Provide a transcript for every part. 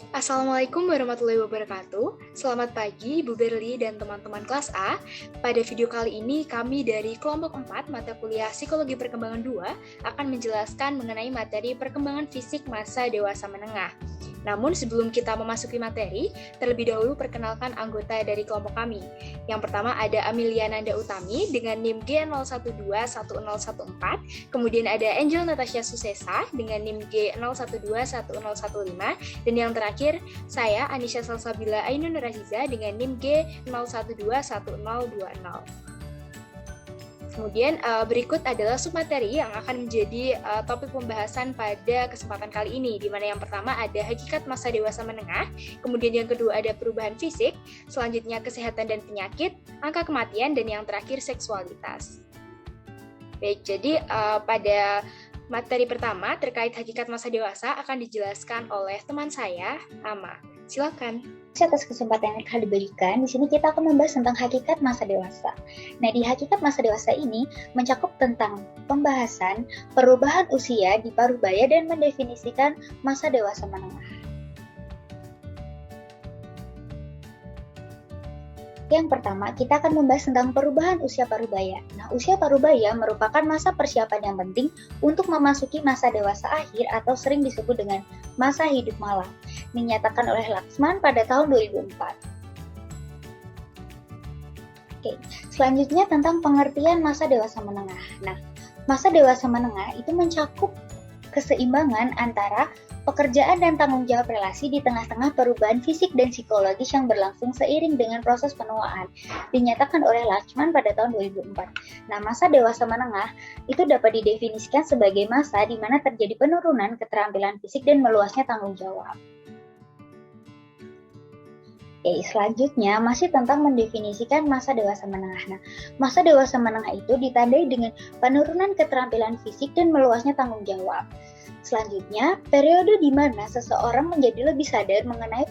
Assalamualaikum warahmatullahi wabarakatuh. Selamat pagi Ibu Berli dan teman-teman kelas A. Pada video kali ini kami dari kelompok 4 mata kuliah Psikologi Perkembangan 2 akan menjelaskan mengenai materi perkembangan fisik masa dewasa menengah. Namun sebelum kita memasuki materi, terlebih dahulu perkenalkan anggota dari kelompok kami. Yang pertama ada Amelia Nanda Utami dengan NIM G012114, kemudian ada Angel Natasha Susesa dengan NIM G012115, dan yang terakhir saya Anisha Salsabila Ainun Raziza dengan NIM G01211020. Kemudian berikut adalah submateri yang akan menjadi topik pembahasan pada kesempatan kali ini, di mana yang pertama ada hakikat masa dewasa menengah, kemudian yang kedua ada perubahan fisik, selanjutnya kesehatan dan penyakit, angka kematian, dan yang terakhir seksualitas. Baik, jadi pada materi pertama terkait hakikat masa dewasa akan dijelaskan oleh teman saya, Ama. Silakan. Atas kesempatan yang telah diberikan, di sini kita akan membahas tentang hakikat masa dewasa. Nah, di hakikat masa dewasa ini mencakup tentang pembahasan perubahan usia di parubaya dan mendefinisikan masa dewasa menengah. Yang pertama, kita akan membahas tentang perubahan usia parubaya. Nah, usia parubaya merupakan masa persiapan yang penting untuk memasuki masa dewasa akhir atau sering disebut dengan masa hidup malang, dinyatakan oleh Laxman pada tahun 2004. Oke, selanjutnya tentang pengertian masa dewasa menengah. Nah, masa dewasa menengah itu mencakup keseimbangan antara pekerjaan dan tanggung jawab relasi di tengah-tengah perubahan fisik dan psikologis yang berlangsung seiring dengan proses penuaan, dinyatakan oleh Laxman pada tahun 2004. Nah, masa dewasa menengah itu dapat didefinisikan sebagai masa di mana terjadi penurunan keterampilan fisik dan meluasnya tanggung jawab. Oke, selanjutnya masih tentang mendefinisikan masa dewasa menengah. Nah, masa dewasa menengah itu ditandai dengan penurunan keterampilan fisik dan meluasnya tanggung jawab. Selanjutnya, periode di mana seseorang menjadi lebih sadar mengenai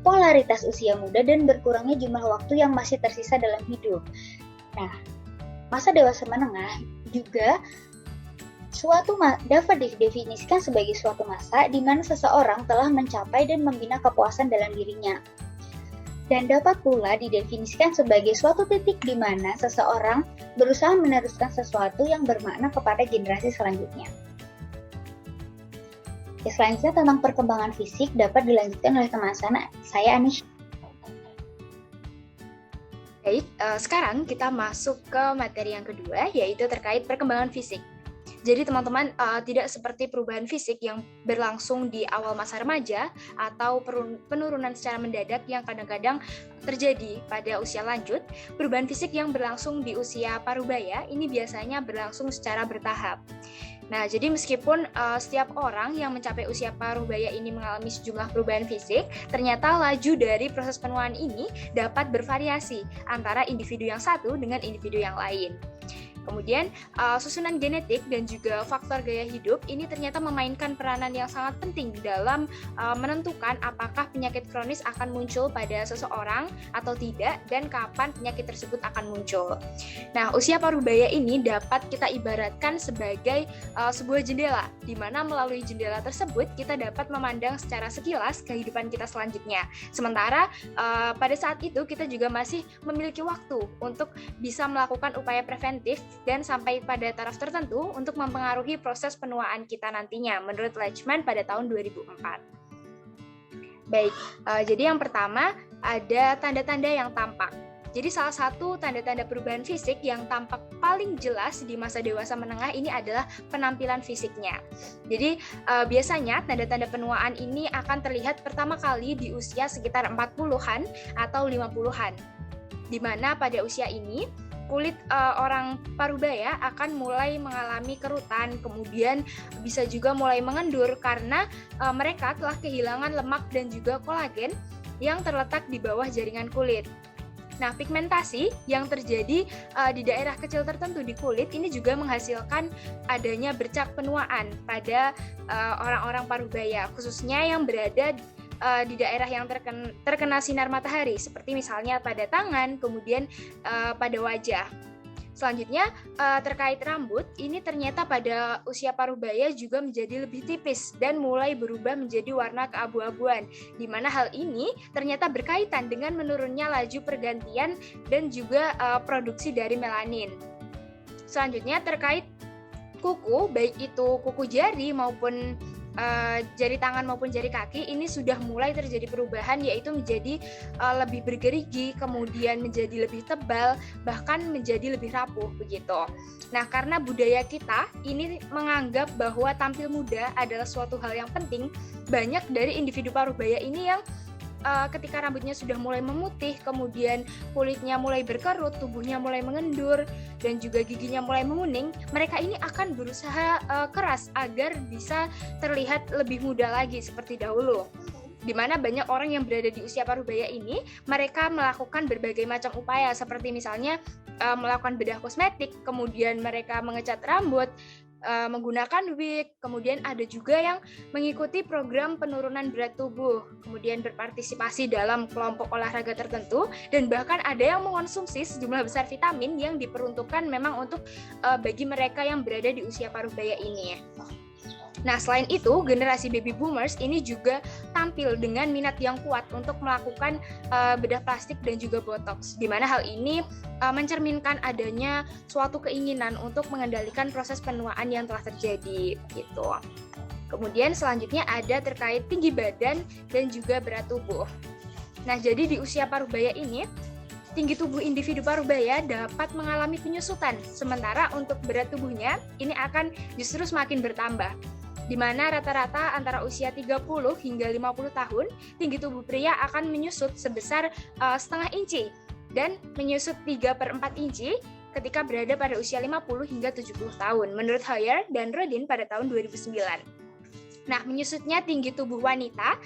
polaritas usia muda dan berkurangnya jumlah waktu yang masih tersisa dalam hidup. Nah, masa dewasa menengah juga dapat didefinisikan sebagai suatu masa di mana seseorang telah mencapai dan membina kepuasan dalam dirinya. Dan dapat pula didefinisikan sebagai suatu titik di mana seseorang berusaha meneruskan sesuatu yang bermakna kepada generasi selanjutnya. Selanjutnya tentang perkembangan fisik dapat dilanjutkan oleh teman saya Anish. Baik, sekarang kita masuk ke materi yang kedua, yaitu terkait perkembangan fisik. Jadi teman-teman, tidak seperti perubahan fisik yang berlangsung di awal masa remaja atau penurunan secara mendadak yang kadang-kadang terjadi pada usia lanjut. Perubahan fisik yang berlangsung di usia parubaya ini biasanya berlangsung secara bertahap. Nah, jadi meskipun setiap orang yang mencapai usia parubaya ini mengalami sejumlah perubahan fisik, ternyata laju dari proses penuaan ini dapat bervariasi antara individu yang satu dengan individu yang lain. Kemudian, susunan genetik dan juga faktor gaya hidup ini ternyata memainkan peranan yang sangat penting dalam menentukan apakah penyakit kronis akan muncul pada seseorang atau tidak dan kapan penyakit tersebut akan muncul. Nah, usia parubaya ini dapat kita ibaratkan sebagai sebuah jendela, di mana melalui jendela tersebut kita dapat memandang secara sekilas kehidupan kita selanjutnya. Sementara pada saat itu kita juga masih memiliki waktu untuk bisa melakukan upaya preventif dan sampai pada taraf tertentu untuk mempengaruhi proses penuaan kita nantinya, menurut Laxman pada tahun 2004. Baik, jadi yang pertama ada tanda-tanda yang tampak. Jadi salah satu tanda-tanda perubahan fisik yang tampak paling jelas di masa dewasa menengah ini adalah penampilan fisiknya. Jadi biasanya tanda-tanda penuaan ini akan terlihat pertama kali di usia sekitar 40-an atau 50-an. Di mana pada usia ini kulit orang parubaya akan mulai mengalami kerutan, kemudian bisa juga mulai mengendur karena mereka telah kehilangan lemak dan juga kolagen yang terletak di bawah jaringan kulit. Nah, pigmentasi yang terjadi di daerah kecil tertentu di kulit ini juga menghasilkan adanya bercak penuaan pada orang-orang parubaya, khususnya yang berada di daerah yang terkena sinar matahari, seperti misalnya pada tangan, kemudian pada wajah. Selanjutnya terkait rambut, ini ternyata pada usia parubaya juga menjadi lebih tipis dan mulai berubah menjadi warna keabu-abuan, di mana hal ini ternyata berkaitan dengan menurunnya laju pergantian dan juga produksi dari melanin. Selanjutnya terkait kuku, baik itu kuku jari maupun jari tangan maupun jari kaki, ini sudah mulai terjadi perubahan, yaitu menjadi lebih bergerigi, kemudian menjadi lebih tebal, bahkan menjadi lebih rapuh begitu. Nah, karena budaya kita ini menganggap bahwa tampil muda adalah suatu hal yang penting, banyak dari individu parubaya ini yang ketika rambutnya sudah mulai memutih, kemudian kulitnya mulai berkerut, tubuhnya mulai mengendur, dan juga giginya mulai menguning, mereka ini akan berusaha keras agar bisa terlihat lebih muda lagi seperti dahulu. Di mana banyak orang yang berada di usia parubaya ini, mereka melakukan berbagai macam upaya, seperti misalnya melakukan bedah kosmetik, kemudian mereka mengecat rambut, menggunakan wig, kemudian ada juga yang mengikuti program penurunan berat tubuh, kemudian berpartisipasi dalam kelompok olahraga tertentu, dan bahkan ada yang mengonsumsi sejumlah besar vitamin yang diperuntukkan memang untuk bagi mereka yang berada di usia parubaya ini. Nah, selain itu, generasi baby boomers ini juga tampil dengan minat yang kuat untuk melakukan bedah plastik dan juga botox, di mana hal ini mencerminkan adanya suatu keinginan untuk mengendalikan proses penuaan yang telah terjadi, gitu. Kemudian selanjutnya ada terkait tinggi badan dan juga berat tubuh. Nah, jadi di usia parubaya ini, tinggi tubuh individu parubaya dapat mengalami penyusutan, sementara untuk berat tubuhnya ini akan justru semakin bertambah, di mana rata-rata antara usia 30 hingga 50 tahun, tinggi tubuh pria akan menyusut sebesar setengah inci dan menyusut 3/4 inci ketika berada pada usia 50 hingga 70 tahun, menurut Hoyer dan Rodin pada tahun 2009. Nah, menyusutnya tinggi tubuh wanita,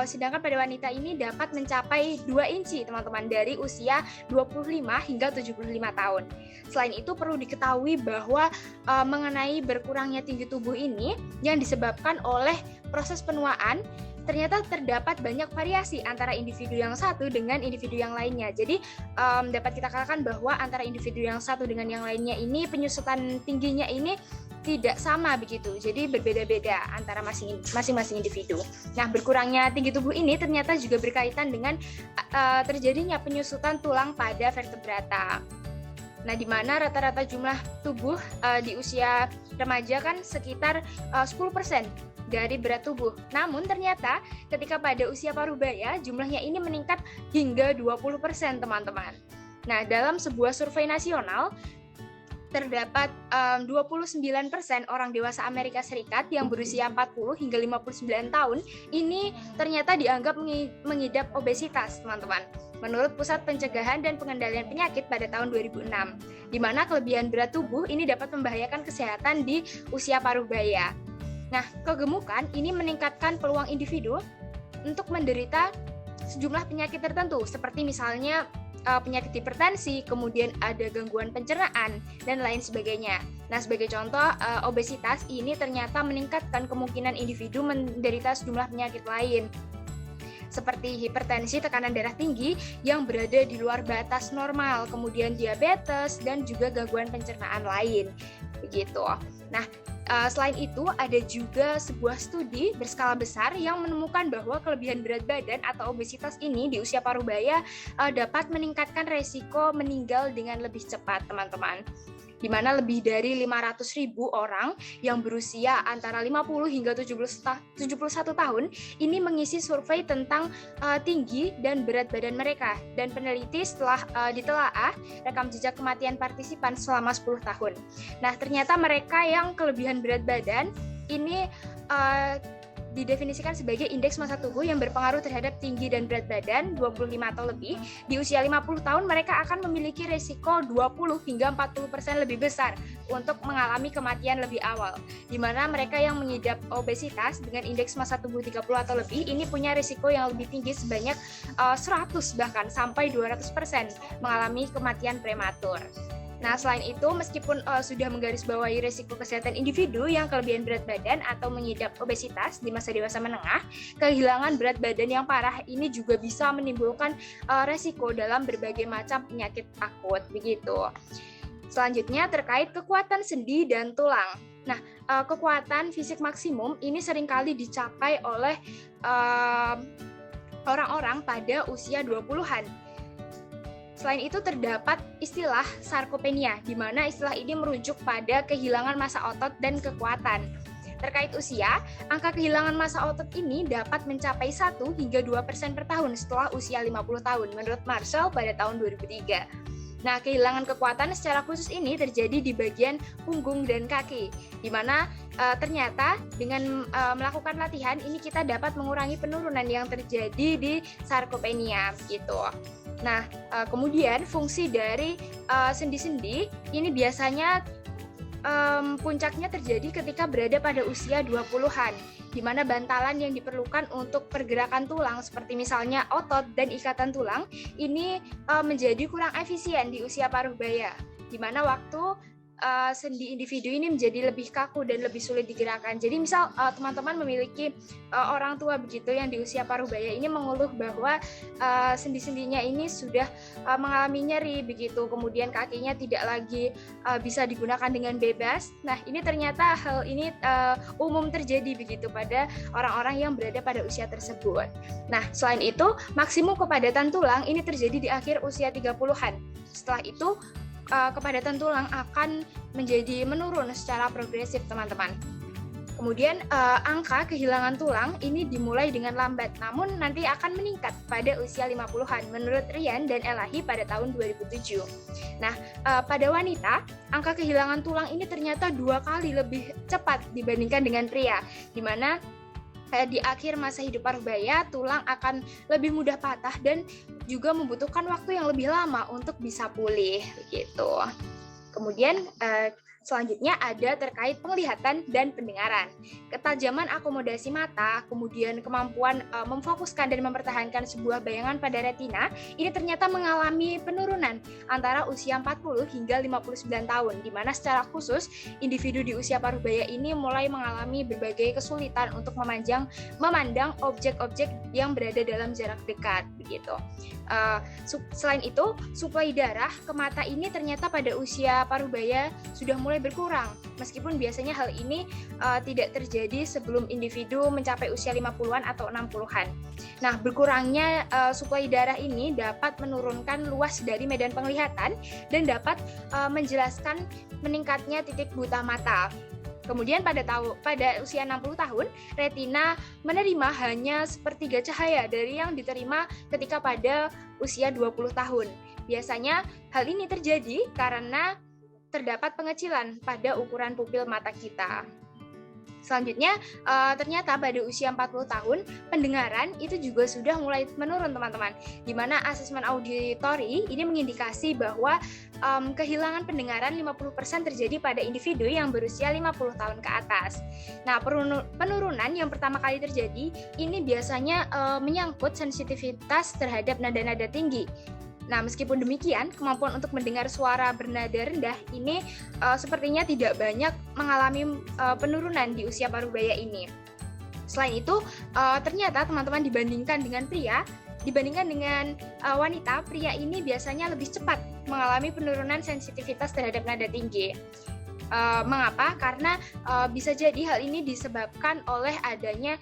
sedangkan pada wanita ini dapat mencapai 2 inci, teman-teman, dari usia 25 hingga 75 tahun. Selain itu, perlu diketahui bahwa mengenai berkurangnya tinggi tubuh ini yang disebabkan oleh proses penuaan, ternyata terdapat banyak variasi antara individu yang satu dengan individu yang lainnya. Jadi, dapat kita katakan bahwa antara individu yang satu dengan yang lainnya ini, penyusutan tingginya ini tidak sama begitu, jadi berbeda-beda antara masing-masing individu. Nah, berkurangnya tinggi tubuh ini ternyata juga berkaitan dengan terjadinya penyusutan tulang pada vertebrata. Nah, di mana rata-rata jumlah tubuh di usia remaja kan sekitar 10% dari berat tubuh. Namun ternyata ketika pada usia parubaya jumlahnya ini meningkat hingga 20%, teman-teman. Nah, dalam sebuah survei nasional terdapat 29% orang dewasa Amerika Serikat yang berusia 40 hingga 59 tahun ini ternyata dianggap mengidap obesitas, teman-teman. Menurut Pusat Pencegahan dan Pengendalian Penyakit pada tahun 2006, di mana kelebihan berat tubuh ini dapat membahayakan kesehatan di usia parubaya. Nah, kegemukan ini meningkatkan peluang individu untuk menderita sejumlah penyakit tertentu, seperti misalnya penyakit hipertensi, kemudian ada gangguan pencernaan, dan lain sebagainya. Nah, sebagai contoh, obesitas ini ternyata meningkatkan kemungkinan individu menderita sejumlah penyakit lain, seperti hipertensi, tekanan darah tinggi yang berada di luar batas normal, kemudian diabetes, dan juga gangguan pencernaan lain. Begitu. Nah, selain itu, ada juga sebuah studi berskala besar yang menemukan bahwa kelebihan berat badan atau obesitas ini di usia parubaya dapat meningkatkan resiko meninggal dengan lebih cepat, teman-teman. Di mana lebih dari 500.000 orang yang berusia antara 50 hingga 71 tahun ini mengisi survei tentang tinggi dan berat badan mereka. Dan peneliti setelah ditelaah rekam jejak kematian partisipan selama 10 tahun. Nah, ternyata mereka yang kelebihan berat badan ini didefinisikan sebagai indeks massa tubuh yang berpengaruh terhadap tinggi dan berat badan 25 atau lebih. Di usia 50 tahun mereka akan memiliki resiko 20 hingga 40% lebih besar untuk mengalami kematian lebih awal. Di mana mereka yang mengidap obesitas dengan indeks massa tubuh 30 atau lebih ini punya resiko yang lebih tinggi sebanyak 100 bahkan sampai 200% mengalami kematian prematur. Nah, selain itu, meskipun sudah menggarisbawahi risiko kesehatan individu yang kelebihan berat badan atau mengidap obesitas di masa dewasa menengah, kehilangan berat badan yang parah ini juga bisa menimbulkan resiko dalam berbagai macam penyakit akut, begitu. Selanjutnya terkait kekuatan sendi dan tulang. Nah, kekuatan fisik maksimum ini seringkali dicapai oleh orang-orang pada usia 20-an. Selain itu terdapat istilah sarkopenia, di mana istilah ini merujuk pada kehilangan massa otot dan kekuatan. Terkait usia, angka kehilangan massa otot ini dapat mencapai 1 hingga 2% per tahun setelah usia 50 tahun, menurut Marshall pada tahun 2003. Nah, kehilangan kekuatan secara khusus ini terjadi di bagian punggung dan kaki, di mana ternyata dengan melakukan latihan ini kita dapat mengurangi penurunan yang terjadi di sarkopenia, gitu. Nah, kemudian fungsi dari sendi-sendi ini biasanya puncaknya terjadi ketika berada pada usia 20-an, di mana bantalan yang diperlukan untuk pergerakan tulang seperti misalnya otot dan ikatan tulang ini menjadi kurang efisien di usia paruh baya, di mana waktu sendi individu ini menjadi lebih kaku dan lebih sulit digerakkan. Jadi misal teman-teman memiliki orang tua begitu yang di usia paruh baya ini mengeluh bahwa sendi-sendinya ini sudah mengalami nyeri begitu, kemudian kakinya tidak lagi bisa digunakan dengan bebas. Nah, ini ternyata hal ini umum terjadi begitu pada orang-orang yang berada pada usia tersebut. Nah, selain itu, maksimum kepadatan tulang ini terjadi di akhir usia 30-an. Setelah itu kepadatan tulang akan menjadi menurun secara progresif, teman-teman. Kemudian angka kehilangan tulang ini dimulai dengan lambat, namun nanti akan meningkat pada usia 50-an menurut Ryan dan Elahi pada tahun 2007. Nah, pada wanita, angka kehilangan tulang ini ternyata 2 kali lebih cepat dibandingkan dengan pria, di mana di akhir masa hidup paruh baya, tulang akan lebih mudah patah dan juga membutuhkan waktu yang lebih lama untuk bisa pulih, begitu. Kemudian selanjutnya ada terkait penglihatan dan pendengaran. Ketajaman akomodasi mata, kemudian kemampuan memfokuskan dan mempertahankan sebuah bayangan pada retina, ini ternyata mengalami penurunan antara usia 40 hingga 59 tahun, di mana secara khusus individu di usia paruh baya ini mulai mengalami berbagai kesulitan untuk memandang objek-objek yang berada dalam jarak dekat, begitu. Selain itu, suplai darah ke mata ini ternyata pada usia paruh baya sudah mulai berkurang, meskipun biasanya hal ini tidak terjadi sebelum individu mencapai usia 50-an atau 60-an. Nah, berkurangnya suplai darah ini dapat menurunkan luas dari medan penglihatan dan dapat menjelaskan meningkatnya titik buta mata. Kemudian pada usia 60 tahun, retina menerima hanya sepertiga cahaya dari yang diterima ketika pada usia 20 tahun. Biasanya hal ini terjadi karena terdapat pengecilan pada ukuran pupil mata kita. Selanjutnya, ternyata pada usia 40 tahun, pendengaran itu juga sudah mulai menurun, teman-teman. Di mana asesmen auditori ini mengindikasi bahwa kehilangan pendengaran 50% terjadi pada individu yang berusia 50 tahun ke atas. Nah, penurunan yang pertama kali terjadi ini biasanya menyangkut sensitivitas terhadap nada-nada tinggi. Nah, meskipun demikian, kemampuan untuk mendengar suara bernada rendah ini sepertinya tidak banyak mengalami penurunan di usia paruh baya ini. Selain itu, ternyata teman-teman dibandingkan dengan wanita, pria ini biasanya lebih cepat mengalami penurunan sensitivitas terhadap nada tinggi. Mengapa? Karena bisa jadi hal ini disebabkan oleh adanya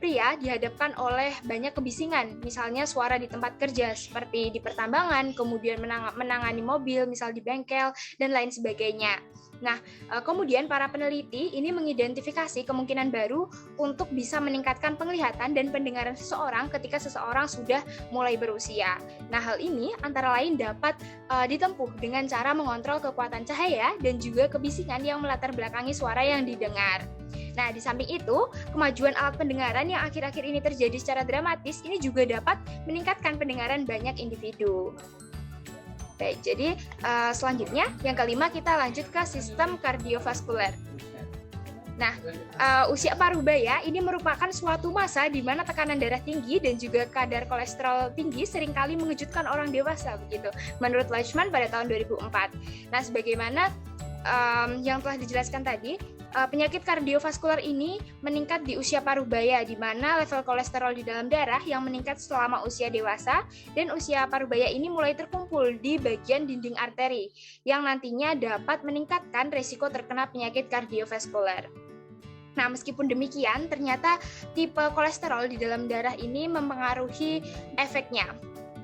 pria dihadapkan oleh banyak kebisingan, misalnya suara di tempat kerja seperti di pertambangan, kemudian menangani mobil, misal di bengkel, dan lain sebagainya. Nah, kemudian para peneliti ini mengidentifikasi kemungkinan baru untuk bisa meningkatkan penglihatan dan pendengaran seseorang ketika seseorang sudah mulai berusia. Nah, hal ini antara lain dapat ditempuh dengan cara mengontrol kekuatan cahaya dan juga kebisingan yang melatar belakangi suara yang didengar. Nah, di samping itu, kemajuan alat pendengaran yang akhir-akhir ini terjadi secara dramatis ini juga dapat meningkatkan pendengaran banyak individu. Baik, jadi selanjutnya yang kelima kita lanjut ke sistem kardiovaskuler. Nah, usia paruh baya ini merupakan suatu masa di mana tekanan darah tinggi dan juga kadar kolesterol tinggi seringkali mengejutkan orang dewasa, begitu. Menurut Leishman pada tahun 2004. Nah, sebagaimana yang telah dijelaskan tadi, penyakit kardiovaskular ini meningkat di usia parubaya, di mana level kolesterol di dalam darah yang meningkat selama usia dewasa, dan usia parubaya ini mulai terkumpul di bagian dinding arteri, yang nantinya dapat meningkatkan resiko terkena penyakit kardiovaskular. Nah, meskipun demikian, ternyata tipe kolesterol di dalam darah ini mempengaruhi efeknya.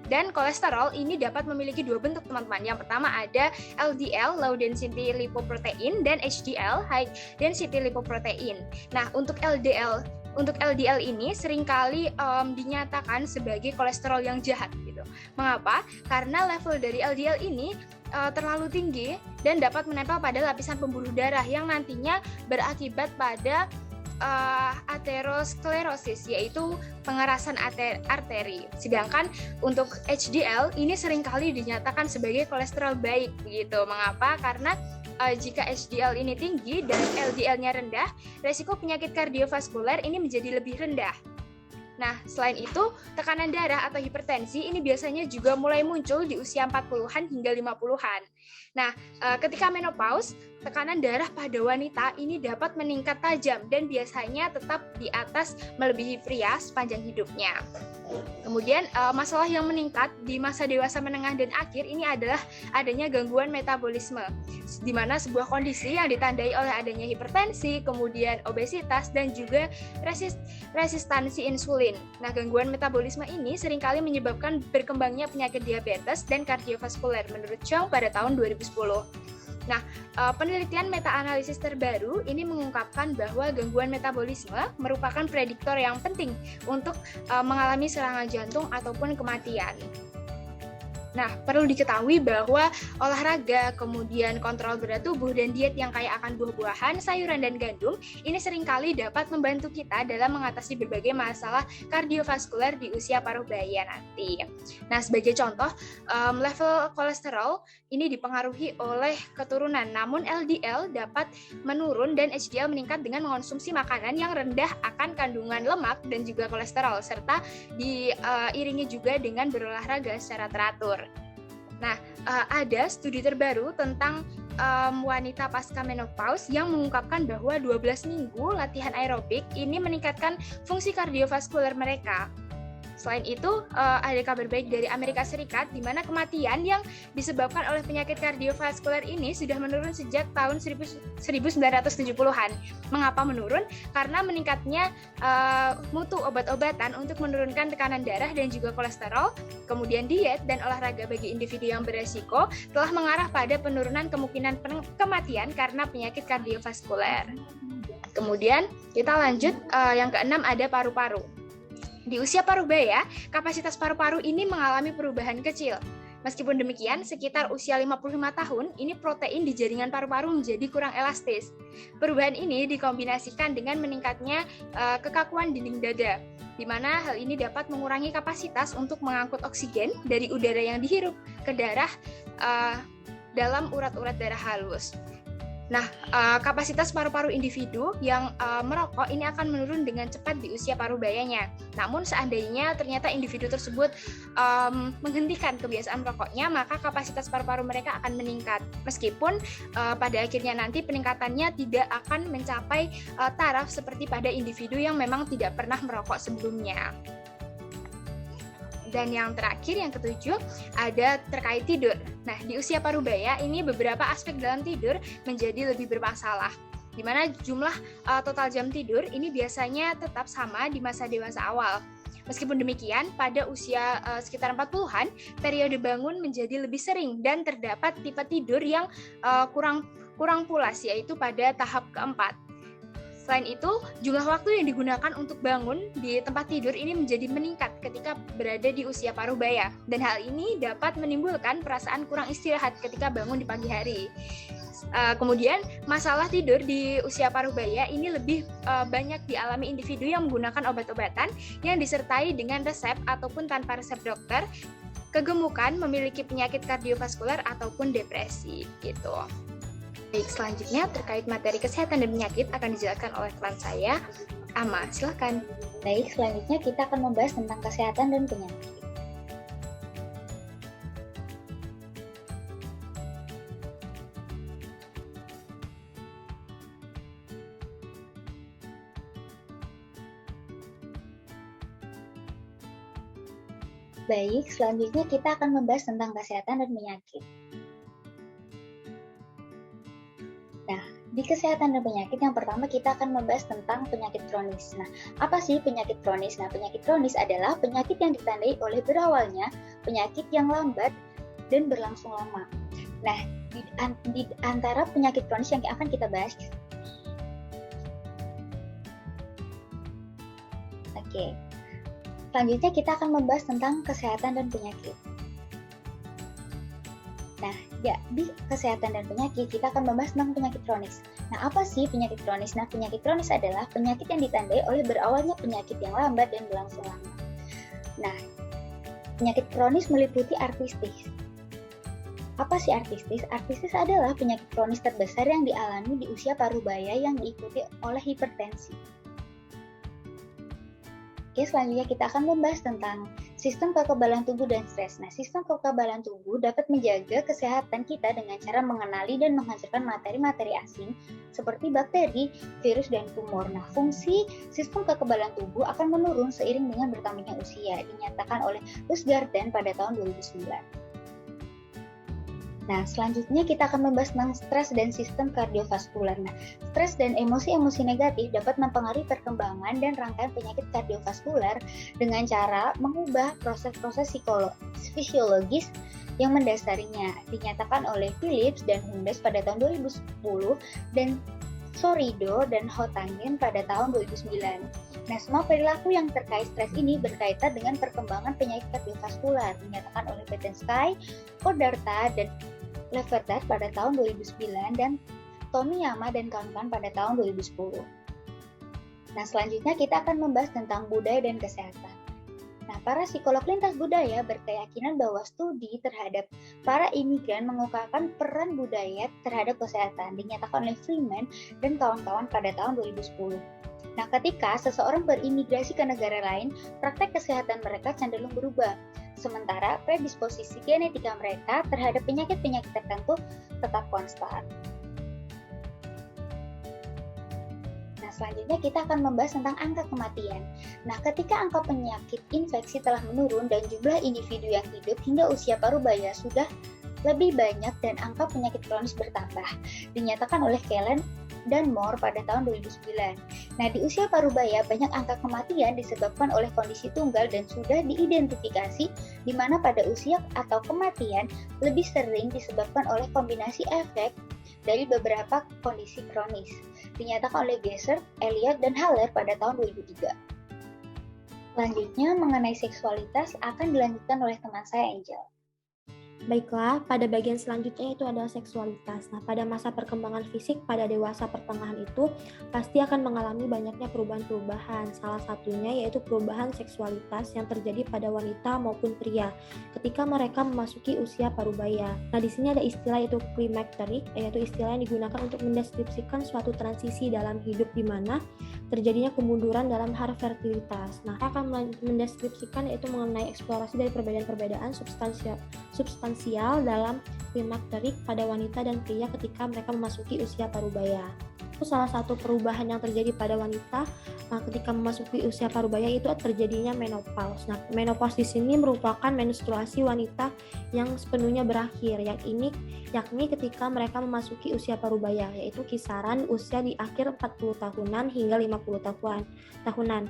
Dan kolesterol ini dapat memiliki dua bentuk, teman-teman. Yang pertama ada LDL, low density lipoprotein, dan HDL, high density lipoprotein. Nah, untuk LDL ini seringkali dinyatakan sebagai kolesterol yang jahat gitu. Mengapa? Karena level dari LDL ini terlalu tinggi dan dapat menempel pada lapisan pembuluh darah yang nantinya berakibat pada aterosklerosis, yaitu pengerasan arteri. Sedangkan untuk HDL ini seringkali dinyatakan sebagai kolesterol baik begitu. Mengapa? Karena jika HDL ini tinggi dan LDL-nya rendah, resiko penyakit kardiovaskuler ini menjadi lebih rendah. Nah, selain itu, tekanan darah atau hipertensi ini biasanya juga mulai muncul di usia 40-an hingga 50-an. Nah, ketika menopause, tekanan darah pada wanita ini dapat meningkat tajam dan biasanya tetap di atas melebihi pria sepanjang hidupnya. Kemudian masalah yang meningkat di masa dewasa menengah dan akhir ini adalah adanya gangguan metabolisme, di mana sebuah kondisi yang ditandai oleh adanya hipertensi, kemudian obesitas, dan juga resistansi insulin. Nah, gangguan metabolisme ini seringkali menyebabkan berkembangnya penyakit diabetes dan kardiovaskuler menurut Chong pada tahun 2010. Nah, penelitian meta-analisis terbaru ini mengungkapkan bahwa gangguan metabolisme merupakan prediktor yang penting untuk mengalami serangan jantung ataupun kematian. Nah, perlu diketahui bahwa olahraga, kemudian kontrol berat tubuh, dan diet yang kaya akan buah-buahan, sayuran, dan gandum, ini seringkali dapat membantu kita dalam mengatasi berbagai masalah kardiovaskuler di usia parubaya nanti. Nah, sebagai contoh, level kolesterol ini dipengaruhi oleh keturunan, namun LDL dapat menurun dan HDL meningkat dengan mengonsumsi makanan yang rendah akan kandungan lemak dan juga kolesterol, serta diiringi juga dengan berolahraga secara teratur. Nah, ada studi terbaru tentang wanita pasca menopause yang mengungkapkan bahwa 12 minggu latihan aerobik ini meningkatkan fungsi kardiovaskuler mereka. Selain itu, ada kabar baik dari Amerika Serikat, di mana kematian yang disebabkan oleh penyakit kardiovaskuler ini sudah menurun sejak tahun 1970-an. Mengapa menurun? Karena meningkatnya mutu obat-obatan untuk menurunkan tekanan darah dan juga kolesterol, kemudian diet dan olahraga bagi individu yang beresiko telah mengarah pada penurunan kemungkinan kematian karena penyakit kardiovaskuler. Kemudian kita lanjut, yang keenam ada paru-paru. Di usia parubaya, kapasitas paru-paru ini mengalami perubahan kecil. Meskipun demikian, sekitar usia 55 tahun, ini protein di jaringan paru-paru menjadi kurang elastis. Perubahan ini dikombinasikan dengan meningkatnya kekakuan dinding dada, di mana hal ini dapat mengurangi kapasitas untuk mengangkut oksigen dari udara yang dihirup ke darah dalam urat-urat darah halus. Nah, kapasitas paru-paru individu yang merokok ini akan menurun dengan cepat di usia parubayanya. Namun seandainya ternyata individu tersebut menghentikan kebiasaan merokoknya, maka kapasitas paru-paru mereka akan meningkat. Meskipun pada akhirnya nanti peningkatannya tidak akan mencapai taraf seperti pada individu yang memang tidak pernah merokok sebelumnya. Dan yang terakhir, yang ketujuh, ada terkait tidur. Nah, di usia parubaya ini beberapa aspek dalam tidur menjadi lebih bermasalah, di mana jumlah total jam tidur ini biasanya tetap sama di masa dewasa awal. Meskipun demikian, pada usia sekitar 40-an, periode bangun menjadi lebih sering dan terdapat tipe tidur yang kurang pulas, yaitu pada tahap keempat. Selain itu, jumlah waktu yang digunakan untuk bangun di tempat tidur ini menjadi meningkat ketika berada di usia parubaya, dan hal ini dapat menimbulkan perasaan kurang istirahat ketika bangun di pagi hari. Kemudian, masalah tidur di usia parubaya ini lebih banyak dialami individu yang menggunakan obat-obatan yang disertai dengan resep ataupun tanpa resep dokter, kegemukan, memiliki penyakit kardiovaskuler ataupun depresi gitu. Baik, selanjutnya terkait materi kesehatan dan penyakit akan dijelaskan oleh teman saya, Ama. Silakan. Baik, selanjutnya kita akan membahas tentang kesehatan dan penyakit. Baik, selanjutnya kita akan membahas tentang kesehatan dan penyakit. Nah, di kesehatan dan penyakit yang pertama kita akan membahas tentang penyakit kronis. Nah, apa sih penyakit kronis? Nah, penyakit kronis adalah penyakit yang ditandai oleh berawalnya penyakit yang lambat dan berlangsung lama. Nah, di antara penyakit kronis yang akan kita bahas. Oke. Selanjutnya kita akan membahas tentang kesehatan dan penyakit. Nah, di kesehatan dan penyakit kita akan membahas tentang penyakit kronis. Nah, apa sih penyakit kronis? Nah, penyakit kronis adalah penyakit yang ditandai oleh berawalnya penyakit yang lambat dan berlangsung lama. Nah, penyakit kronis meliputi artritis. Apa sih artritis? Artritis adalah penyakit kronis terbesar yang dialami di usia parubaya yang diikuti oleh hipertensi. Oke, selanjutnya kita akan membahas tentang sistem kekebalan tubuh dan stres. Nah, sistem kekebalan tubuh dapat menjaga kesehatan kita dengan cara mengenali dan menghancurkan materi-materi asing seperti bakteri, virus, dan tumor. Nah, fungsi sistem kekebalan tubuh akan menurun seiring dengan bertambahnya usia, dinyatakan oleh Lustgarten pada tahun 2009. Nah, selanjutnya kita akan membahas tentang stres dan sistem kardiovaskular. Nah, stres dan emosi-emosi negatif dapat mempengaruhi perkembangan dan rangkaian penyakit kardiovaskular dengan cara mengubah proses-proses fisiologis yang mendasarinya, dinyatakan oleh Phillips dan Hundes pada tahun 2010 dan Sorido dan Hotangen pada tahun 2009. Nah, semua perilaku yang terkait stres ini berkaitan dengan perkembangan penyakit kardiovaskular, dinyatakan oleh Betensky, Kodarta, dan Levertad pada tahun 2009 dan Tomiyama dan kawan-kawan pada tahun 2010. Nah, selanjutnya kita akan membahas tentang budaya dan kesehatan. Nah, para psikolog lintas budaya berkeyakinan bahwa studi terhadap para imigran mengungkapkan peran budaya terhadap kesehatan, dinyatakan oleh Freeman dan kawan-kawan pada tahun 2010. Nah, ketika seseorang berimigrasi ke negara lain, praktek kesehatan mereka cenderung berubah. Sementara predisposisi genetika mereka terhadap penyakit-penyakit tertentu tetap konstan. Nah, selanjutnya kita akan membahas tentang angka kematian. Nah, ketika angka penyakit infeksi telah menurun dan jumlah individu yang hidup hingga usia parubaya sudah lebih banyak dan angka penyakit kronis bertambah, dinyatakan oleh Kellen dan Moore pada tahun 2009. Nah, di usia parubaya banyak angka kematian disebabkan oleh kondisi tunggal dan sudah diidentifikasi di mana pada usia atau kematian lebih sering disebabkan oleh kombinasi efek dari beberapa kondisi kronis, dinyatakan oleh Gesser, Elliott, dan Haller pada tahun 2003. Selanjutnya, mengenai seksualitas akan dilanjutkan oleh teman saya, Angel. Baiklah, pada bagian selanjutnya itu adalah seksualitas. Nah, pada masa perkembangan fisik pada dewasa pertengahan itu pasti akan mengalami banyaknya perubahan-perubahan. Salah satunya yaitu perubahan seksualitas yang terjadi pada wanita maupun pria ketika mereka memasuki usia parubaya. Nah, di sini ada istilah yaitu climacteric, yaitu istilah yang digunakan untuk mendeskripsikan suatu transisi dalam hidup di mana terjadinya kemunduran dalam hal fertilitas. Nah, akan mendeskripsikan yaitu mengenai eksplorasi dari perbedaan-perbedaan substansial dalam klimakterik pada wanita dan pria ketika mereka memasuki usia parubaya. Itu salah satu perubahan yang terjadi pada wanita ketika memasuki usia parubaya itu terjadinya menopause. Nah, menopause di sini merupakan menstruasi wanita yang sepenuhnya berakhir, yakni ketika mereka memasuki usia parubaya, yaitu kisaran usia di akhir 40 tahunan hingga 50 tahunan.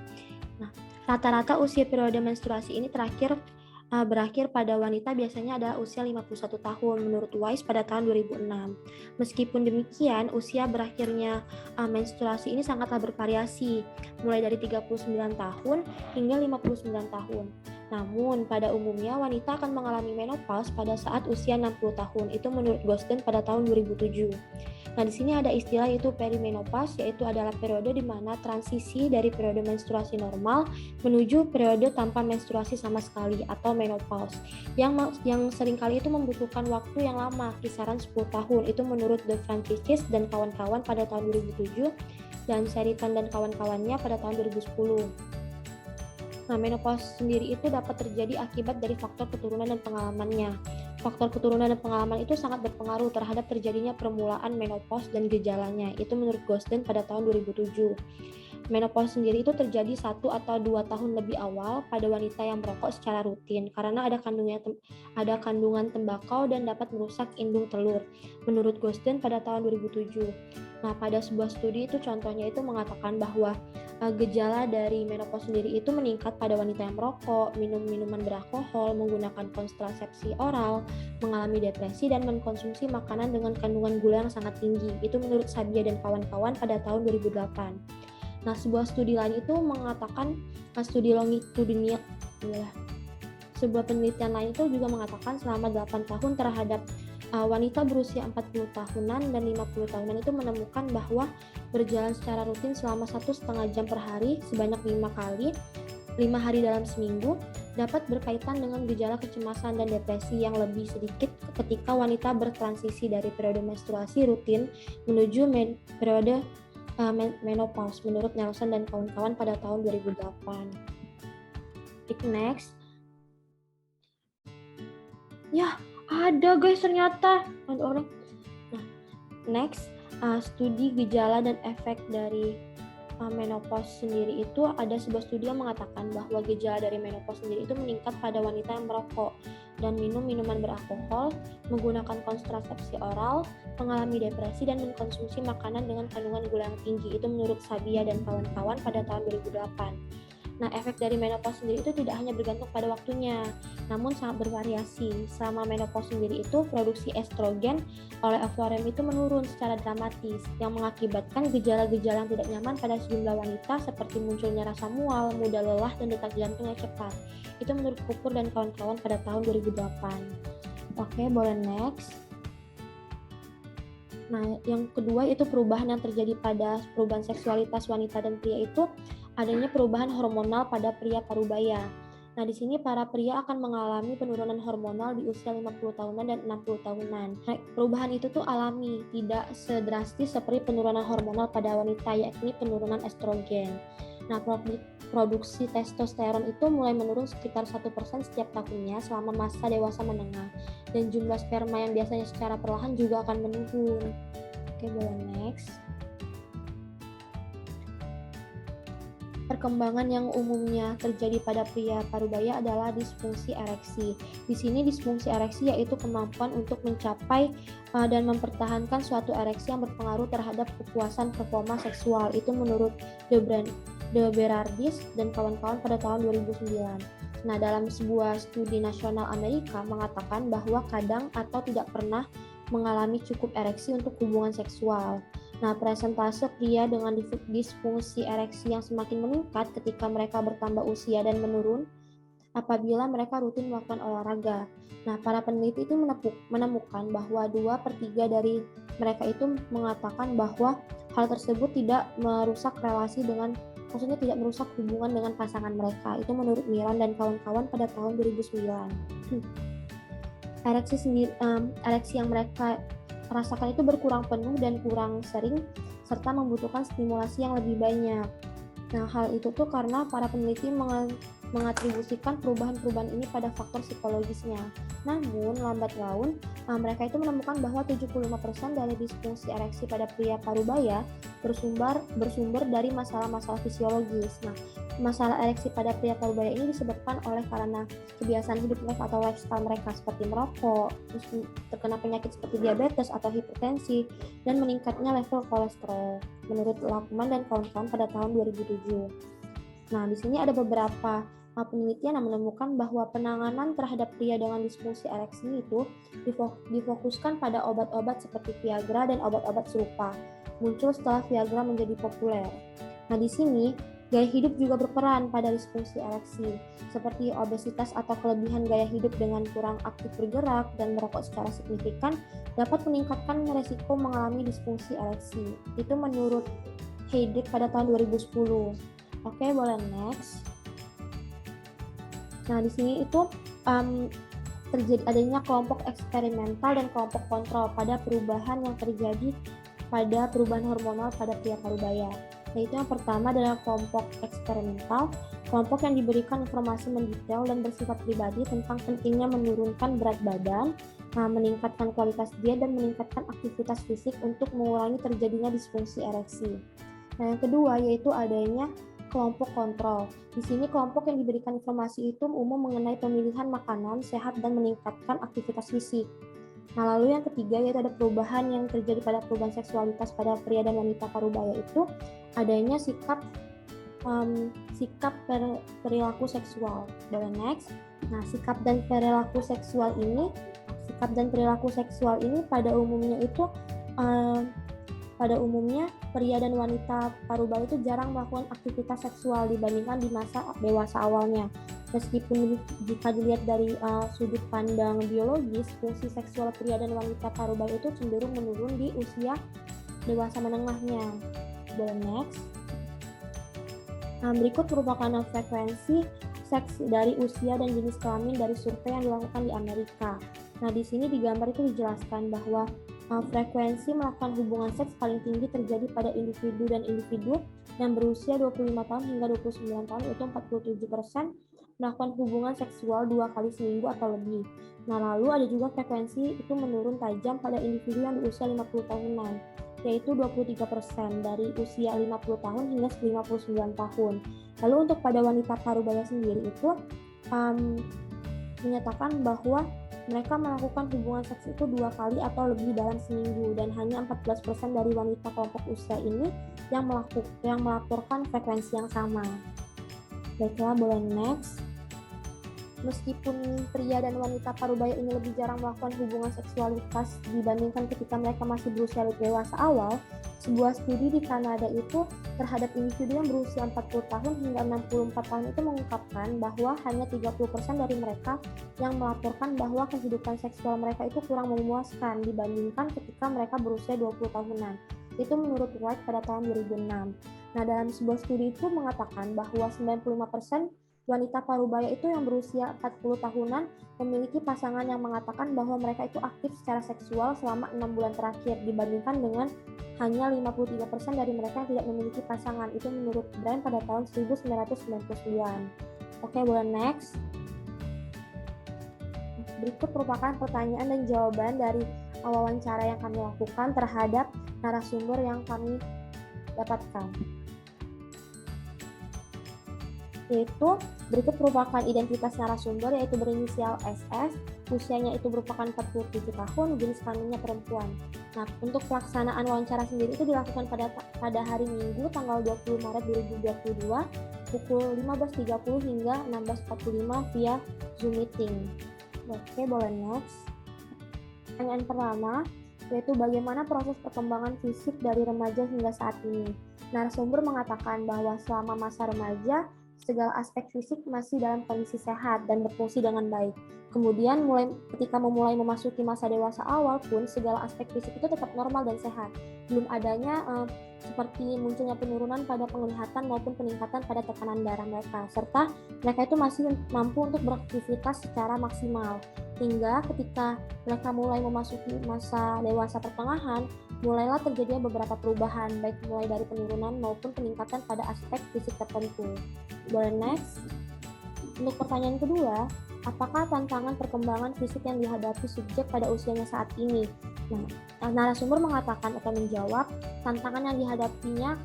Nah, rata-rata usia periode menstruasi ini berakhir pada wanita biasanya adalah usia 51 tahun menurut Weiss pada tahun 2006. Meskipun demikian, usia berakhirnya menstruasi ini sangatlah bervariasi, mulai dari 39 tahun hingga 59 tahun. Namun, pada umumnya wanita akan mengalami menopause pada saat usia 60 tahun, itu menurut Gosden pada tahun 2007. Nah, di sini ada istilah yaitu perimenopause, yaitu adalah periode di mana transisi dari periode menstruasi normal menuju periode tanpa menstruasi sama sekali atau menopause. Yang seringkali itu membutuhkan waktu yang lama, kisaran 10 tahun, itu menurut De Franciscis dan kawan-kawan pada tahun 2007 dan Sheridan dan kawan-kawannya pada tahun 2010. Nah, menopause sendiri itu dapat terjadi akibat dari faktor keturunan dan pengalamannya. Faktor keturunan dan pengalaman itu sangat berpengaruh terhadap terjadinya permulaan menopause dan gejalanya. Itu menurut Gosden pada tahun 2007. menopause sendiri itu terjadi 1 atau 2 tahun lebih awal pada wanita yang merokok secara rutin karena ada kandungan tembakau dan dapat merusak indung telur, menurut Gosten pada tahun 2007. Nah, pada sebuah studi itu contohnya itu mengatakan bahwa gejala dari menopause sendiri itu meningkat pada wanita yang merokok, minum minuman beralkohol, menggunakan kontrasepsi oral, mengalami depresi, dan mengkonsumsi makanan dengan kandungan gula yang sangat tinggi. Itu menurut Sabia dan kawan-kawan pada tahun 2008. Nah, sebuah studi lain itu mengatakan, studi longitudinal, sebuah penelitian lain itu juga mengatakan selama 8 tahun terhadap wanita berusia 40 tahunan dan 50 tahunan itu menemukan bahwa berjalan secara rutin selama 1,5 jam per hari sebanyak 5 kali, 5 hari dalam seminggu, dapat berkaitan dengan gejala kecemasan dan depresi yang lebih sedikit ketika wanita bertransisi dari periode menstruasi rutin menuju periode menopause menurut Nelson dan kawan-kawan pada tahun 2008. Next. Ya, ada guys ternyata. Nah, next, studi gejala dan efek dari menopause sendiri itu ada sebuah studi yang mengatakan bahwa gejala dari menopause sendiri itu meningkat pada wanita yang merokok dan minum minuman beralkohol, menggunakan kontrasepsi oral, mengalami depresi, dan mengkonsumsi makanan dengan kandungan gula yang tinggi. Itu menurut Sabia dan kawan-kawan pada tahun 2008. Nah, efek dari menopause sendiri itu tidak hanya bergantung pada waktunya, namun sangat bervariasi. Selama menopause sendiri itu, produksi estrogen oleh ovarium itu menurun secara dramatis, yang mengakibatkan gejala-gejala yang tidak nyaman pada sejumlah wanita seperti munculnya rasa mual, mudah lelah, dan detak jantung yang cepat. Itu menurut Kupur dan kawan-kawan pada tahun 2008. Oke, boleh next. Nah, yang kedua itu perubahan yang terjadi pada perubahan seksualitas wanita dan pria itu adanya perubahan hormonal pada pria parubaya. Nah, di sini para pria akan mengalami penurunan hormonal di usia 50 tahunan dan 60 tahunan. Nah, perubahan itu tuh alami, tidak sedrastis seperti penurunan hormonal pada wanita, yakni penurunan estrogen. Nah, produksi testosteron itu mulai menurun sekitar 1% setiap tahunnya selama masa dewasa menengah. Dan jumlah sperma yang biasanya secara perlahan juga akan menurun. Oke, boleh next. Perkembangan yang umumnya terjadi pada pria parubaya adalah disfungsi ereksi. Di sini disfungsi ereksi yaitu kemampuan untuk mencapai dan mempertahankan suatu ereksi yang berpengaruh terhadap kepuasan performa seksual. Itu menurut De Berardis dan kawan-kawan pada tahun 2009. Nah, dalam sebuah studi nasional Amerika mengatakan bahwa kadang atau tidak pernah mengalami cukup ereksi untuk hubungan seksual. Nah, presentase pria dengan disfungsi ereksi yang semakin meningkat ketika mereka bertambah usia dan menurun apabila mereka rutin melakukan olahraga. Nah, para peneliti itu menemukan bahwa 2/3 dari mereka itu mengatakan bahwa hal tersebut tidak merusak tidak merusak hubungan dengan pasangan mereka. Itu menurut Miran dan kawan-kawan pada tahun 2009. Ereksi yang mereka rasakan itu berkurang penuh dan kurang sering serta membutuhkan stimulasi yang lebih banyak. Nah, hal itu tuh karena para peneliti mengatribusikan perubahan-perubahan ini pada faktor psikologisnya. Namun, lambat laun, mereka itu menemukan bahwa 75% dari disfungsi ereksi pada pria parubaya bersumber dari masalah-masalah fisiologis. Nah, masalah ereksi pada pria parubaya ini disebabkan karena kebiasaan hidup mereka atau lifestyle mereka seperti merokok, terus terkena penyakit seperti diabetes atau hipertensi, dan meningkatnya level kolesterol, menurut Lackman dan kawan-kawan pada tahun 2007. Nah, di sini ada beberapa penelitian yang menemukan bahwa penanganan terhadap pria dengan disfungsi ereksi itu difokuskan pada obat-obat seperti Viagra dan obat-obat serupa, muncul setelah Viagra menjadi populer. Nah, di sini gaya hidup juga berperan pada disfungsi ereksi, seperti obesitas atau kelebihan gaya hidup dengan kurang aktif bergerak dan merokok secara signifikan dapat meningkatkan resiko mengalami disfungsi ereksi. Itu menurut Heydrich pada tahun 2010. Oke, boleh next. Nah, di sini itu terjadi adanya kelompok eksperimental dan kelompok kontrol pada perubahan yang terjadi pada perubahan hormonal pada pria parubaya. Yaitu yang pertama adalah kelompok eksperimental, kelompok yang diberikan informasi mendetail dan bersifat pribadi tentang pentingnya menurunkan berat badan, meningkatkan kualitas diet, dan meningkatkan aktivitas fisik untuk mengurangi terjadinya disfungsi ereksi. Nah, yang kedua yaitu adanya kelompok kontrol. Di sini kelompok yang diberikan informasi itu umum mengenai pemilihan makanan sehat dan meningkatkan aktivitas fisik. Nah, lalu yang ketiga yaitu ada perubahan yang terjadi pada perubahan seksualitas pada pria dan wanita parubaya itu adanya sikap perilaku seksual. Boleh next. Nah, sikap dan perilaku seksual ini pada umumnya pria dan wanita parubaya itu jarang melakukan aktivitas seksual dibandingkan di masa dewasa awalnya. Meskipun jika dilihat dari sudut pandang biologis, fungsi seksual pria dan wanita parubaya itu cenderung menurun di usia dewasa menengahnya. Boleh next. Nah, berikut merupakan frekuensi seks dari usia dan jenis kelamin dari survei yang dilakukan di Amerika. Nah, di sini di gambar itu dijelaskan bahwa frekuensi melakukan hubungan seks paling tinggi terjadi pada individu yang berusia 25 tahun hingga 29 tahun, yaitu 47% melakukan hubungan seksual 2 kali seminggu atau lebih. Nah, lalu ada juga frekuensi itu menurun tajam pada individu yang berusia 50 tahunan, yaitu 23% dari usia 50 tahun hingga 59 tahun. Lalu untuk pada wanita parubaya sendiri itu menyatakan bahwa mereka melakukan hubungan seks itu 2 kali atau lebih dalam seminggu, dan hanya 14% dari wanita kelompok usia ini yang melaporkan frekuensi yang sama. Baiklah, boleh next. Meskipun pria dan wanita parubaya ini lebih jarang melakukan hubungan seksualitas dibandingkan ketika mereka masih berusia dewasa awal, sebuah studi di Kanada itu terhadap individu yang berusia 40 tahun hingga 64 tahun itu mengungkapkan bahwa hanya 30% dari mereka yang melaporkan bahwa kehidupan seksual mereka itu kurang memuaskan dibandingkan ketika mereka berusia 20 tahunan. Itu menurut White pada tahun 2006. Nah, dalam sebuah studi itu mengatakan bahwa 95% wanita parubaya itu yang berusia 40 tahunan memiliki pasangan yang mengatakan bahwa mereka itu aktif secara seksual selama 6 bulan terakhir dibandingkan dengan hanya 53% dari mereka yang tidak memiliki pasangan. Itu menurut Brian pada tahun 1999. Oke, boleh next. Berikut merupakan pertanyaan dan jawaban dari wawancara yang kami lakukan terhadap narasumber yang kami dapatkan. Yaitu berikut merupakan identitas narasumber, yaitu berinisial SS, usianya itu merupakan 47 tahun, jenis kelaminnya perempuan. Nah, untuk pelaksanaan wawancara sendiri itu dilakukan pada hari Minggu tanggal 20 Maret 2022 pukul 15.30 hingga 16.45 via Zoom meeting. Oke, boleh next. Pertanyaan pertama, yaitu bagaimana proses perkembangan fisik dari remaja hingga saat ini. Narasumber mengatakan bahwa selama masa remaja, segala aspek fisik masih dalam kondisi sehat dan berfungsi dengan baik. Kemudian ketika memulai memasuki masa dewasa awal pun segala aspek fisik itu tetap normal dan sehat. Belum adanya seperti munculnya penurunan pada penglihatan maupun peningkatan pada tekanan darah mereka, serta mereka itu masih mampu untuk beraktivitas secara maksimal. Hingga ketika mereka mulai memasuki masa dewasa pertengahan, mulailah terjadinya beberapa perubahan, baik mulai dari penurunan maupun peningkatan pada aspek fisik tertentu. Boleh next. Untuk pertanyaan kedua, apakah tantangan perkembangan fisik yang dihadapi subjek pada usianya saat ini? Nah, narasumber mengatakan atau menjawab, tantangan yang dihadapinya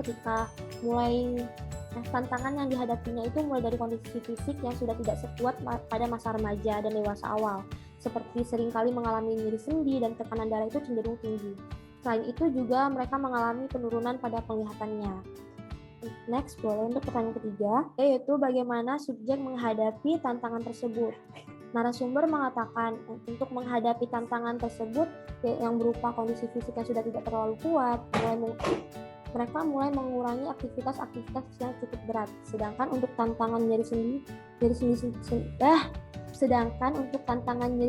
itu mulai dari kondisi fisik yang sudah tidak sekuat pada masa remaja dan dewasa awal, seperti seringkali mengalami nyeri sendi dan tekanan darah itu cenderung tinggi. Selain itu juga mereka mengalami penurunan pada penglihatannya. Next, boleh untuk pertanyaan ketiga, yaitu bagaimana subjek menghadapi tantangan tersebut. Narasumber mengatakan untuk menghadapi tantangan tersebut yang berupa kondisi fisik yang sudah tidak terlalu kuat, mereka mulai mengurangi aktivitas yang cukup berat. Sedangkan untuk tantangan nyeri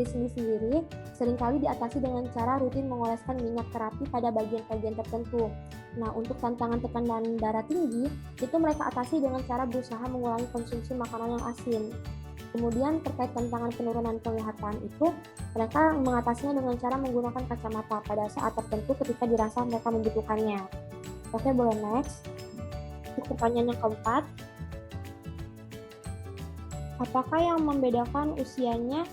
sendi sendiri seringkali diatasi dengan cara rutin mengoleskan minyak terapi pada bagian-bagian tertentu. Nah, untuk tantangan tekanan darah tinggi, itu mereka atasi dengan cara berusaha mengurangi konsumsi makanan yang asin. Kemudian terkait tantangan penurunan penglihatan itu, mereka mengatasinya dengan cara menggunakan kacamata pada saat tertentu ketika dirasa mereka membutuhkannya. Oke, boleh next. Untuk pertanyaan yang keempat, apakah yang membedakan usianya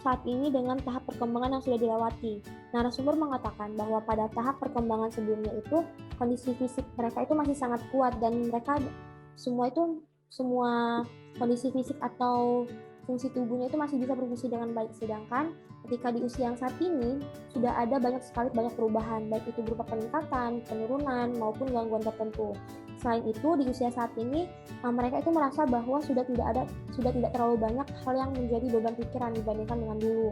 saat ini dengan tahap perkembangan yang sudah dilewati? Narasumber mengatakan bahwa pada tahap perkembangan sebelumnya itu kondisi fisik mereka itu masih sangat kuat dan mereka semua kondisi fisik atau fungsi tubuhnya itu masih bisa berfungsi dengan baik. Sedangkan ketika di usia yang saat ini sudah ada banyak perubahan, baik itu berupa peningkatan, penurunan maupun gangguan tertentu. Selain itu di usia saat ini mereka itu merasa bahwa sudah tidak terlalu banyak hal yang menjadi beban pikiran dibandingkan dengan dulu.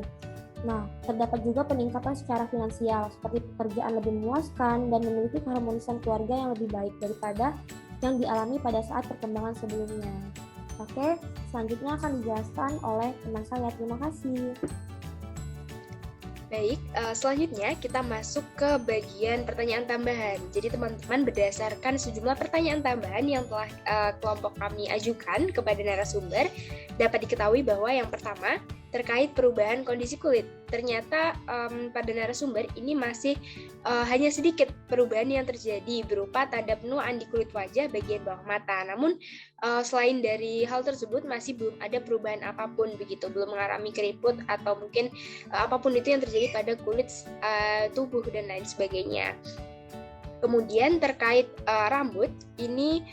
Nah, terdapat juga peningkatan secara finansial, seperti pekerjaan lebih memuaskan dan memiliki keharmonisan keluarga yang lebih baik daripada yang dialami pada saat perkembangan sebelumnya. Oke, selanjutnya akan dijelaskan oleh teman saya. Terima kasih. Baik, selanjutnya kita masuk ke bagian pertanyaan tambahan. Jadi teman-teman berdasarkan sejumlah pertanyaan tambahan yang telah kelompok kami ajukan kepada narasumber, dapat diketahui bahwa yang pertama terkait perubahan kondisi kulit. Ternyata pada narasumber ini masih hanya sedikit perubahan yang terjadi berupa tanda penuaan di kulit wajah bagian bawah mata. Namun selain dari hal tersebut masih belum ada perubahan apapun begitu, belum mengalami keriput atau mungkin apapun itu yang terjadi pada kulit tubuh dan lain sebagainya. Kemudian terkait rambut ini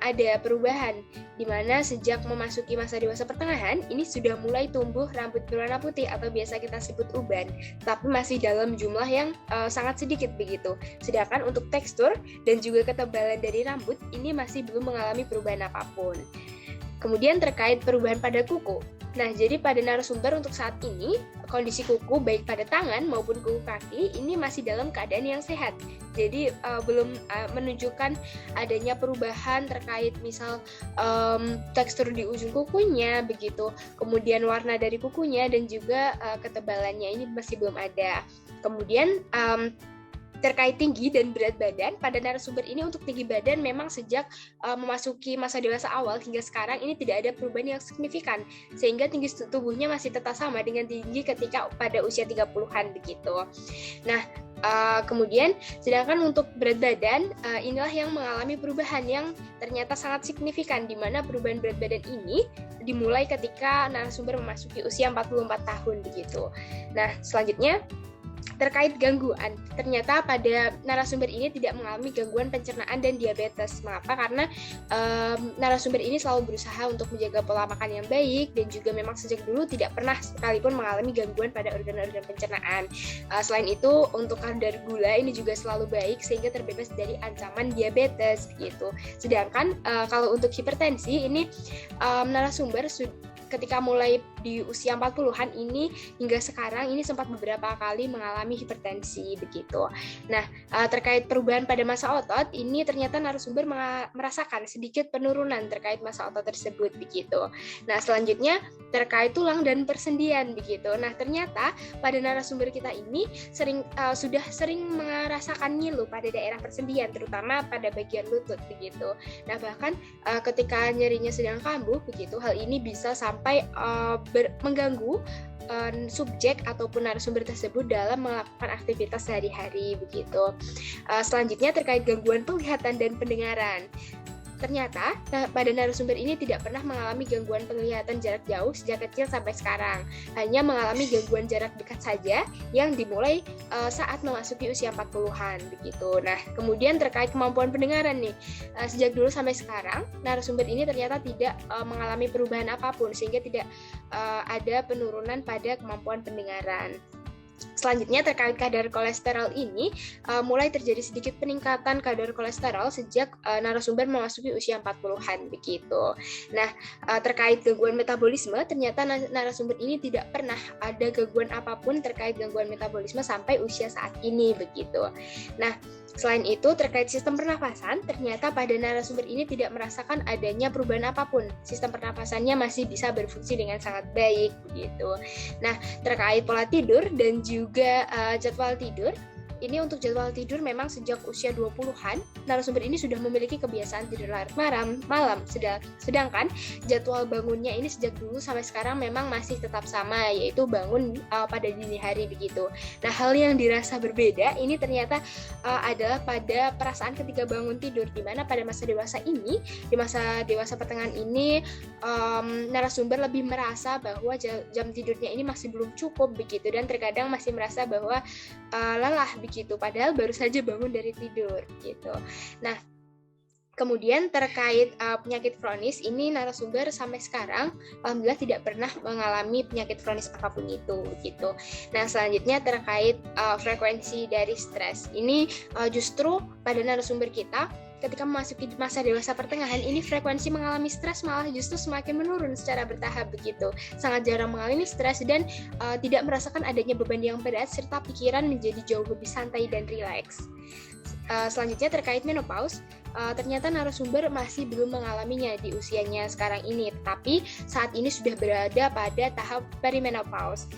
ada perubahan di mana sejak memasuki masa dewasa pertengahan ini sudah mulai tumbuh rambut berwarna putih atau biasa kita sebut uban, tapi masih dalam jumlah yang sangat sedikit begitu. Sedangkan untuk tekstur dan juga ketebalan dari rambut ini masih belum mengalami perubahan apapun. Kemudian terkait perubahan pada kuku. Nah, jadi pada narasumber untuk saat ini, kondisi kuku baik pada tangan maupun kuku kaki ini masih dalam keadaan yang sehat. Jadi belum menunjukkan adanya perubahan terkait misal tekstur di ujung kukunya begitu. Kemudian warna dari kukunya dan juga ketebalannya ini masih belum ada. Kemudian terkait tinggi dan berat badan, pada narasumber ini untuk tinggi badan memang sejak memasuki masa dewasa awal hingga sekarang ini tidak ada perubahan yang signifikan, sehingga tinggi tubuhnya masih tetap sama dengan tinggi ketika pada usia 30-an begitu. Nah, kemudian sedangkan untuk berat badan inilah yang mengalami perubahan yang ternyata sangat signifikan, di mana perubahan berat badan ini dimulai ketika narasumber memasuki usia 44 tahun begitu. Nah, selanjutnya terkait gangguan, ternyata pada narasumber ini tidak mengalami gangguan pencernaan dan diabetes. Mengapa? Karena narasumber ini selalu berusaha untuk menjaga pola makan yang baik dan juga memang sejak dulu tidak pernah sekalipun mengalami gangguan pada organ-organ pencernaan. Selain itu, untuk kadar gula ini juga selalu baik sehingga terbebas dari ancaman diabetes gitu. Sedangkan kalau untuk hipertensi ini narasumber ketika mulai di usia 40-an ini hingga sekarang ini sempat beberapa kali mengalami hipertensi begitu. Nah, terkait perubahan pada masa otot ini ternyata narasumber merasakan sedikit penurunan terkait masa otot tersebut begitu. Nah, selanjutnya terkait tulang dan persendian begitu. Nah, ternyata pada narasumber kita ini sudah sering merasakan ngilu pada daerah persendian terutama pada bagian lutut begitu. Nah, bahkan ketika nyerinya sedang kambuh begitu, hal ini bisa sampai mengganggu subjek ataupun narasumber tersebut dalam melakukan aktivitas sehari-hari begitu. Selanjutnya terkait gangguan penglihatan dan pendengaran. Ternyata pada narasumber ini tidak pernah mengalami gangguan penglihatan jarak jauh sejak kecil sampai sekarang. Hanya mengalami gangguan jarak dekat saja yang dimulai saat memasuki usia 40-an begitu. Nah, kemudian terkait kemampuan pendengaran nih. Sejak dulu sampai sekarang narasumber ini ternyata tidak mengalami perubahan apapun sehingga tidak ada penurunan pada kemampuan pendengaran. Selanjutnya terkait kadar kolesterol ini mulai terjadi sedikit peningkatan kadar kolesterol sejak narasumber memasuki usia 40-an begitu. Nah, terkait gangguan metabolisme ternyata narasumber ini tidak pernah ada gangguan apapun terkait gangguan metabolisme sampai usia saat ini begitu. Nah, selain itu, terkait sistem pernafasan, ternyata pada narasumber ini tidak merasakan adanya perubahan apapun. Sistem pernafasannya masih bisa berfungsi dengan sangat baik begitu. Nah, terkait pola tidur dan juga jadwal tidur, ini untuk jadwal tidur memang sejak usia 20-an, narasumber ini sudah memiliki kebiasaan tidur larut malam. Sedangkan jadwal bangunnya ini sejak dulu sampai sekarang memang masih tetap sama, yaitu bangun pada dini hari begitu. Nah, hal yang dirasa berbeda ini ternyata adalah pada perasaan ketika bangun tidur, di mana pada masa dewasa ini, di masa dewasa pertengahan ini, narasumber lebih merasa bahwa jam tidurnya ini masih belum cukup begitu, dan terkadang masih merasa bahwa lelah begitu, padahal baru saja bangun dari tidur gitu. Nah, kemudian terkait penyakit kronis, ini narasumber sampai sekarang alhamdulillah tidak pernah mengalami penyakit kronis apapun itu gitu. Nah, selanjutnya terkait frekuensi dari stres. Ini justru pada narasumber kita ketika memasuki masa dewasa pertengahan ini frekuensi mengalami stres malah justru semakin menurun secara bertahap begitu. Sangat jarang mengalami stres dan tidak merasakan adanya beban yang berat serta pikiran menjadi jauh lebih santai dan rileks. Selanjutnya terkait menopause, ternyata narasumber masih belum mengalaminya di usianya sekarang ini, tapi saat ini sudah berada pada tahap perimenopause.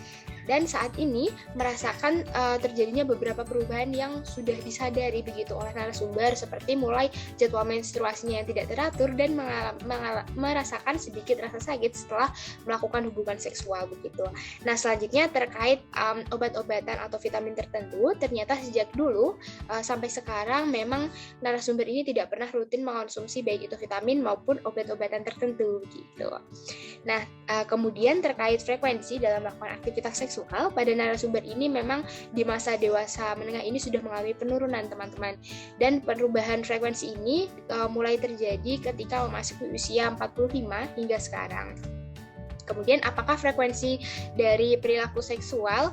Dan saat ini merasakan terjadinya beberapa perubahan yang sudah disadari begitu oleh narasumber, seperti mulai jadwal menstruasinya yang tidak teratur dan merasakan sedikit rasa sakit setelah melakukan hubungan seksual begitu. Nah, selanjutnya terkait obat-obatan atau vitamin tertentu, ternyata sejak dulu sampai sekarang memang narasumber ini tidak pernah rutin mengonsumsi baik itu vitamin maupun obat-obatan tertentu gitu. Nah, kemudian terkait frekuensi dalam melakukan aktivitas seksual, pada narasumber ini memang di masa dewasa menengah ini sudah mengalami penurunan teman-teman, dan perubahan frekuensi ini mulai terjadi ketika memasuki usia 45 hingga sekarang. Kemudian apakah frekuensi dari perilaku seksual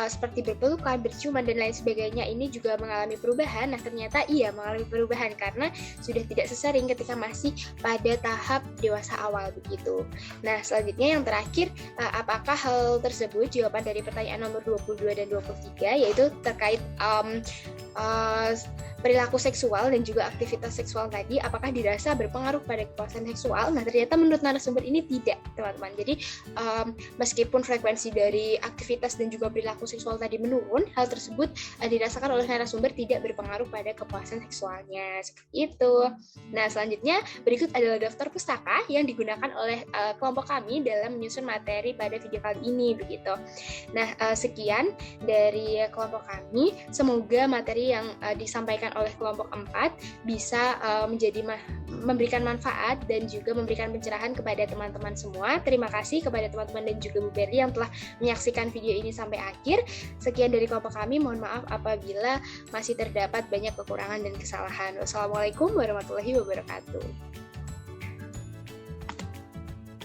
seperti berpelukan, berciuman, dan lain sebagainya ini juga mengalami perubahan? Nah, ternyata iya mengalami perubahan karena sudah tidak sesering ketika masih pada tahap dewasa awal begitu. Nah, selanjutnya yang terakhir, apakah hal tersebut, jawaban dari pertanyaan nomor 22 dan 23 yaitu terkait perilaku seksual dan juga aktivitas seksual tadi, apakah dirasa berpengaruh pada kepuasan seksual? Nah, ternyata menurut narasumber ini tidak, teman-teman. Jadi, meskipun frekuensi dari aktivitas dan juga perilaku seksual tadi menurun, hal tersebut dirasakan oleh narasumber tidak berpengaruh pada kepuasan seksualnya. Seperti itu. Nah, selanjutnya berikut adalah daftar pustaka yang digunakan oleh kelompok kami dalam menyusun materi pada video kali ini begitu. Nah, sekian dari kelompok kami. Semoga materi yang disampaikan oleh kelompok 4 bisa memberikan manfaat dan juga memberikan pencerahan kepada teman-teman semua. Terima kasih kepada teman-teman dan juga Bu Berli yang telah menyaksikan video ini sampai akhir. Sekian dari kelompok kami, mohon maaf apabila masih terdapat banyak kekurangan dan kesalahan. Wassalamualaikum warahmatullahi wabarakatuh.